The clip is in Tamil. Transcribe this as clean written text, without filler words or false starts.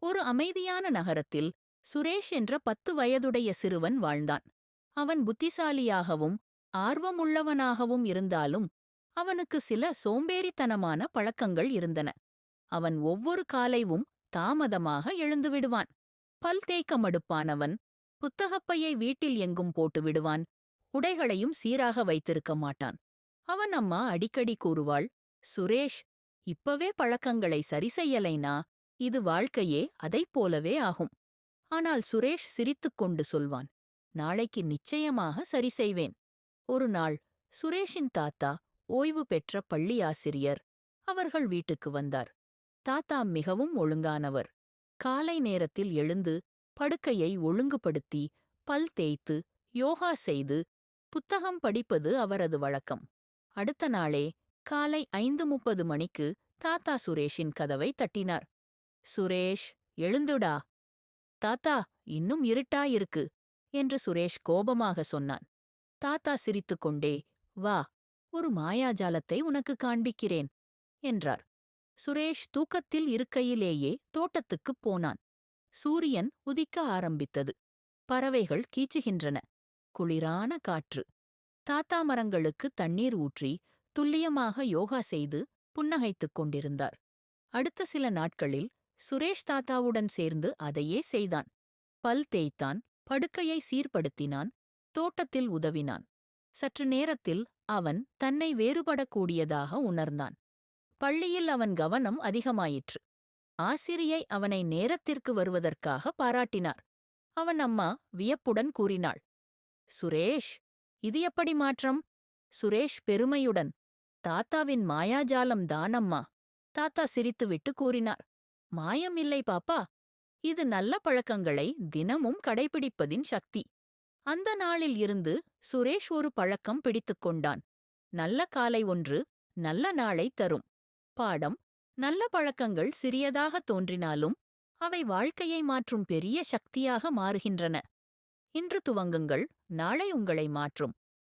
ஒரு அமைதியான நகரத்தில் சுரேஷ் என்ற 10 வயதுடைய சிறுவன் வாழ்ந்தான். அவன் புத்திசாலியாகவும் ஆர்வமுள்ளவனாகவும் இருந்தாலும் அவனுக்கு சில சோம்பேறித்தனமான பழக்கங்கள் இருந்தன. அவன் ஒவ்வொரு காலைவும் தாமதமாக எழுந்து விடுவான். பல் தேய்க்க மடுப்பானவன். புத்தகப்பையை வீட்டில் எங்கும் போட்டு விடுவான். உடைகளையும் சீராக வைத்திருக்க மாட்டான். அவன் அம்மா அடிக்கடி கூறுவாள், சுரேஷ், இப்பவே பழக்கங்களை சரி செய்யலைனா இது வாழ்க்கையே அதைப் போலவே ஆகும். ஆனால் சுரேஷ் சிரித்துக்கொண்டு சொல்வான், நாளைக்கு நிச்சயமாக சரி செய்வேன். ஒரு நாள் சுரேஷின் தாத்தா, ஓய்வு பெற்ற பள்ளி ஆசிரியர், அவர்கள் வீட்டுக்கு வந்தார். தாத்தா மிகவும் ஒழுங்கானவர். காலை நேரத்தில் எழுந்து படுக்கையை ஒழுங்குபடுத்தி பல் தேய்த்து யோகா செய்து புத்தகம் படிப்பது அவரது வழக்கம். அடுத்த நாளே காலை 5:30 மணிக்கு தாத்தா சுரேஷின் கதவை தட்டினார். சுரேஷ், எழுந்துடா. தாத்தா, இன்னும் இருட்டாயிருக்கு என்று சுரேஷ் கோபமாக சொன்னான். தாத்தா சிரித்துக்கொண்டே, வா, ஒரு மாயாஜாலத்தை உனக்கு காண்பிக்கிறேன் என்றார். சுரேஷ் தூக்கத்தில் இருக்கையிலேயே தோட்டத்துக்குப் போனான். சூரியன் உதிக்க ஆரம்பித்தது. பறவைகள் கீச்சுகின்றன. குளிரான காற்று. தாத்தா மரங்களுக்கு தண்ணீர் ஊற்றி துல்லியமாக யோகா செய்து புன்னகைத்துக் கொண்டிருந்தார். அடுத்த சில நாட்களில் சுரேஷ் தாத்தாவுடன் சேர்ந்து அதையே செய்தான். பல் தேய்த்தான், படுக்கையை சீர்படுத்தினான், தோட்டத்தில் உதவினான். சற்று நேரத்தில் அவன் தன்னை வேறுபடக்கூடியதாக உணர்ந்தான். பள்ளியில் அவன் கவனம் அதிகமாயிற்று. ஆசிரியை அவனை நேரத்திற்கு வருவதற்காக பாராட்டினார். அவன் அம்மா வியப்புடன் கூறினாள், சுரேஷ், இது எப்படி மாற்றம்? சுரேஷ் பெருமையுடன், தாத்தாவின் மாயாஜாலம் தானம்மா. தாத்தா சிரித்துவிட்டு கூறினார், மாயம் இல்லை பாப்பா, இது நல்ல பழக்கங்களை தினமும் கடைபிடிப்பதின் சக்தி. அந்த நாளில் இருந்து சுரேஷ் ஒரு பழக்கம் பிடித்துக் கொண்டான். நல்ல காலை ஒன்று நல்ல நாளை தரும். பாடம்: நல்ல பழக்கங்கள் சிறியதாக தோன்றினாலும் அவை வாழ்க்கையை மாற்றும் பெரிய சக்தியாக மாறுகின்றன. இன்று துவங்குங்கள், நாளை உங்களை மாற்றும்.